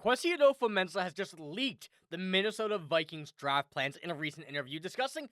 Kwesi Adofo-Mensah has just leaked the Minnesota Vikings draft plans in a recent interview, discussing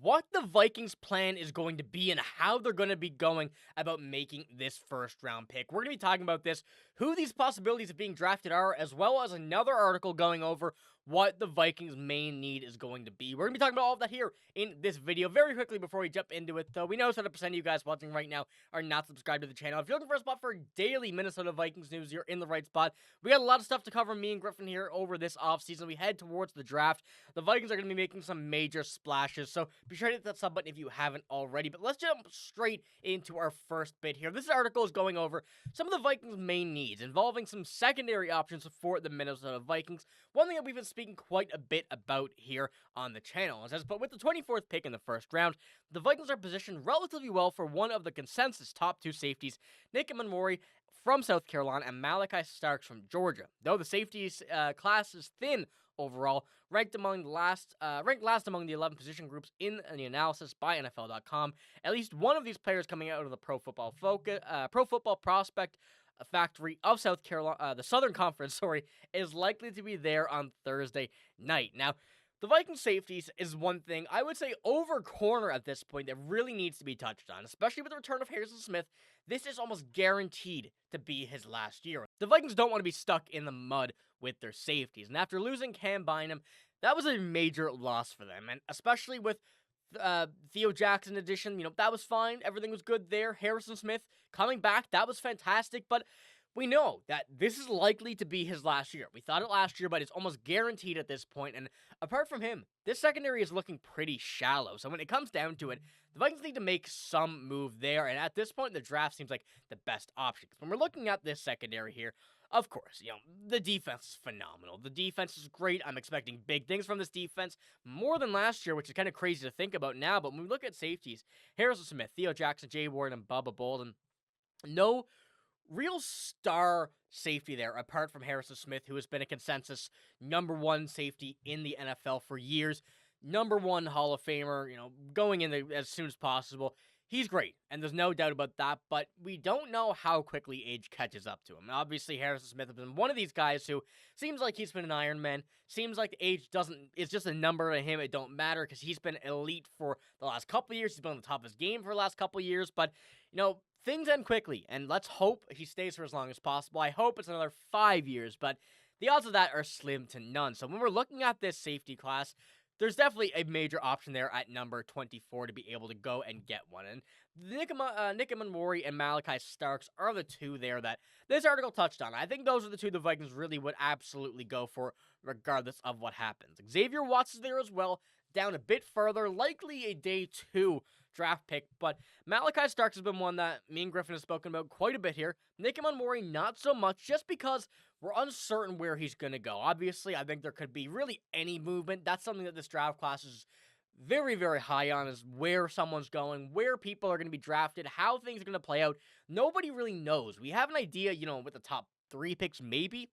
what the Vikings plan is going to be and how they're going to be going about making this first round pick. We're going to be talking about this, who these possibilities of being drafted are, as well as another article going over what the Vikings' main need is going to be. We're going to be talking about all of that here in this video. Very quickly before we jump into it, though, we know 100% of you guys watching right now are not subscribed to the channel. If you're looking for a spot for daily Minnesota Vikings news, you're in the right spot. We got a lot of stuff to cover, me and Griffin here, over this offseason. We head towards the draft. The Vikings are going to be making some major splashes, so be sure to hit that sub button if you haven't already. But let's jump straight into our first bit here. This article is going over some of the Vikings' main needs, involving some secondary options for the Minnesota Vikings. One thing that we've been speaking quite a bit about here on the channel. It says, but with the 24th pick in the first round, the Vikings are positioned relatively well for one of the consensus top two safeties, Nick Emmanwori from South Carolina and Malachi Starks from Georgia. Though the safeties class is thin overall, ranked last among the 11 position groups in the analysis by NFL.com. At least one of these players coming out of the Pro Football Prospect Factory of South Carolina, the Southern Conference, is likely to be there on Thursday night. Now, the Vikings safeties is one thing, I would say, over corner at this point that really needs to be touched on, especially with the return of Harrison Smith. This is almost guaranteed to be his last year. The Vikings don't want to be stuck in the mud with their safeties, and after losing Cam Bynum, that was a major loss for them, and especially with Theo Jackson addition, that was fine. Everything was good there. Harrison Smith coming back, that was fantastic, but we know that this is likely to be his last year. We thought it last year, but it's almost guaranteed at this point, and apart from him, this secondary is looking pretty shallow, so when it comes down to it, the Vikings need to make some move there, and at this point, the draft seems like the best option. When we're looking at this secondary here, of course, the defense is phenomenal. The defense is great. I'm expecting big things from this defense, more than last year, which is kind of crazy to think about now. But when we look at safeties, Harrison Smith, Theo Jackson, Jay Ward, and Bubba Bolden, no real star safety there, apart from Harrison Smith, who has been a consensus #1 safety in the NFL for years. #1 Hall of Famer, going in there as soon as possible. He's great, and there's no doubt about that, but we don't know how quickly age catches up to him. And obviously, Harrison Smith has been one of these guys who seems like he's been an Iron Man, seems like the age it's just a number to him, it don't matter, because he's been elite for the last couple of years, he's been on the top of his game for the last couple of years, but, things end quickly, and let's hope he stays for as long as possible. I hope it's another 5 years, but the odds of that are slim to none. So when we're looking at this safety class, there's definitely a major option there at number 24 to be able to go and get one. And Nick Emmanwori and Malachi Starks are the two there that this article touched on. I think those are the two the Vikings really would absolutely go for, regardless of what happens. Xavier Watts is there as well, down a bit further, likely a day 2 draft pick, but Malachi Starks has been one that me and Griffin have spoken about quite a bit here. Nick Emmanwori, not so much, just because we're uncertain where he's going to go. Obviously, I think there could be really any movement. That's something that this draft class is very, very high on, is where someone's going, where people are going to be drafted, how things are going to play out. Nobody really knows. We have an idea, with the top 3 picks maybe,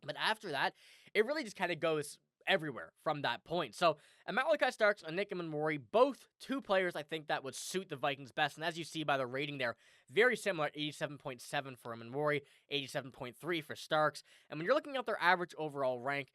but after that, it really just kind of goes everywhere from that point. So, Malachi Starks and Nick Emmanwori, both two players I think that would suit the Vikings best, and as you see by the rating there, very similar, 87.7 for Emmanwori, 87.3 for Starks, and when you're looking at their average overall rank,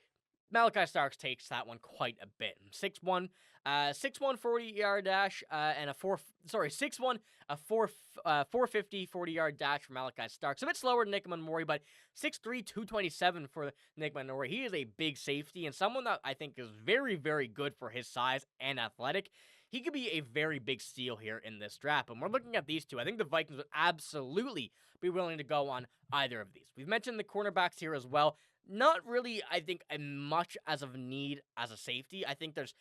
Malachi Starks takes that one quite a bit. 6'1", 40-yard dash, and a 450 40-yard dash for Malachi Starks. A bit slower than Nick Emmanwori, but 6'3", 227 for Nick Emmanwori. He is a big safety and someone that I think is very, very good for his size and athletic. He could be a very big steal here in this draft. And we're looking at these two. I think the Vikings would absolutely be willing to go on either of these. We've mentioned the cornerbacks here as well. Not really, I think, much as of need as a safety. I think there's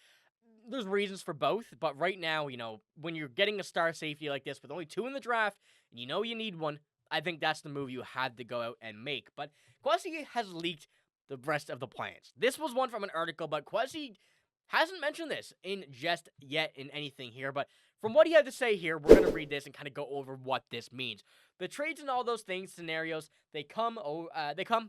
reasons for both, but right now, when you're getting a star safety like this with only 2 in the draft, and you need one, I think that's the move you had to go out and make. But Kwesi has leaked the rest of the plans. This was one from an article, but Kwesi hasn't mentioned this in just yet in anything here, but from what he had to say here, we're going to read this and kind of go over what this means. The trades and all those things, scenarios, they come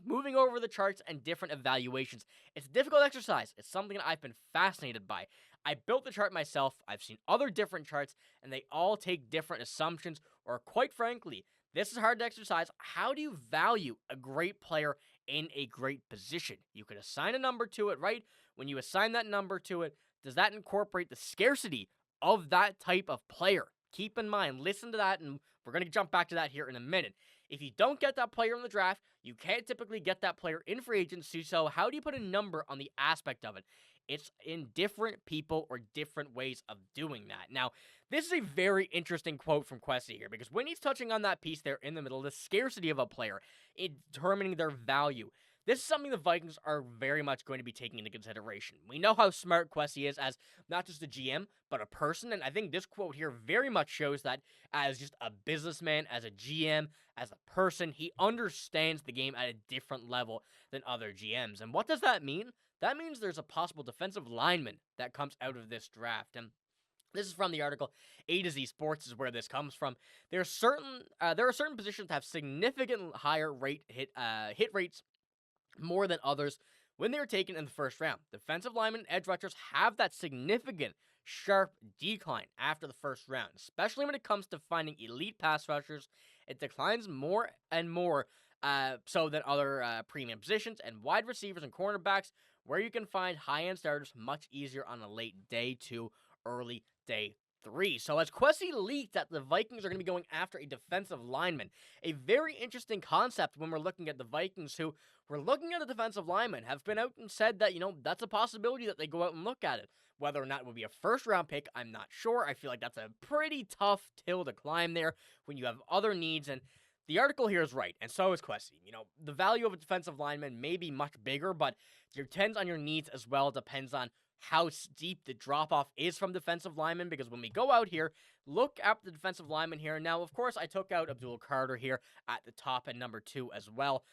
moving over the charts and different evaluations. It's a difficult exercise. It's something that I've been fascinated by. I built the chart myself. I've seen other different charts, and they all take different assumptions, or quite frankly, this is hard to exercise. How do you value a great player in a great position. You could assign a number to it, right? When you assign that number to it, does that incorporate the scarcity of that type of player? Keep in mind, listen to that, and we're going to jump back to that here in a minute. If you don't get that player in the draft, you can't typically get that player in free agency, so how do you put a number on the aspect of it? It's in different people or different ways of doing that. Now, this is a very interesting quote from Kwesi here, because when he's touching on that piece there in the middle, the scarcity of a player, in determining their value, this is something the Vikings are very much going to be taking into consideration. We know how smart Kwesi is as not just a GM, but a person, and I think this quote here very much shows that as just a businessman, as a GM, as a person, he understands the game at a different level than other GMs. And what does that mean? That means there's a possible defensive lineman that comes out of this draft. And this is from the article A to Z Sports is where this comes from. There are certain positions that have significant higher hit rates more than others when they were taken in the first round. Defensive linemen and edge rushers have that significant sharp decline after the first round, especially when it comes to finding elite pass rushers. It declines more and more so than other premium positions, and wide receivers and cornerbacks, where you can find high-end starters much easier on a late day 2, early day 3. So as Kwesi leaked that the Vikings are going to be going after a defensive lineman, a very interesting concept when we're looking at the Vikings, who we're looking at a defensive lineman, have been out and said that, that's a possibility that they go out and look at it. Whether or not it will be a first-round pick, I'm not sure. I feel like that's a pretty tough hill to climb there when you have other needs, and the article here is right, and so is Kwesi. The value of a defensive lineman may be much bigger, but it depends on your needs as well. It depends on how steep the drop-off is from defensive linemen, because when we go out here, look at the defensive lineman here. Now, of course, I took out Abdul Carter here at the top at number 2 as well.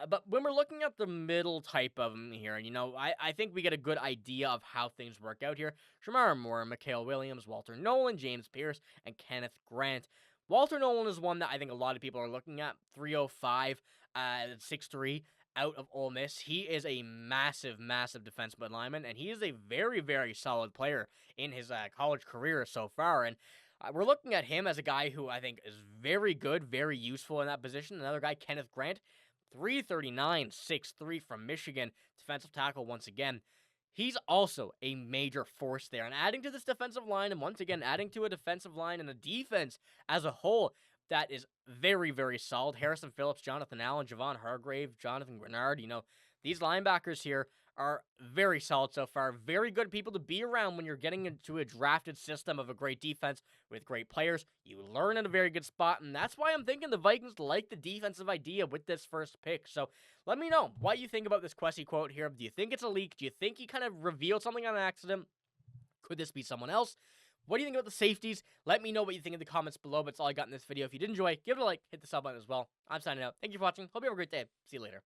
But when we're looking at the middle type of them here, I think we get a good idea of how things work out here. Shamar Moore, Mikael Williams, Walter Nolan, James Pierce, and Kenneth Grant. Walter Nolan is one that I think a lot of people are looking at. 305, 6'3", out of Ole Miss. He is a massive, massive defensive lineman, and he is a very, very solid player in his college career so far. And we're looking at him as a guy who I think is very good, very useful in that position. Another guy, Kenneth Grant, 339, 6'3", from Michigan, defensive tackle once again. He's also a major force there. And adding to this defensive line, and once again, adding to a defensive line and a defense as a whole that is very, very solid. Harrison Phillips, Jonathan Allen, Javon Hargrave, Jonathan Grenard. These linebackers here are very solid so far. Very good people to be around when you're getting into a drafted system of a great defense with great players. You learn in a very good spot, and that's why I'm thinking the Vikings like the defensive idea with this first pick. So let me know what you think about this Kwesi quote here. Do you think it's a leak? Do you think he kind of revealed something on accident? Could this be someone else? What do you think about the safeties? Let me know what you think in the comments below. But that's all I got in this video. If you did enjoy, give it a like, hit the sub button as well. I'm signing out. Thank you for watching. Hope you have a great day. See you later.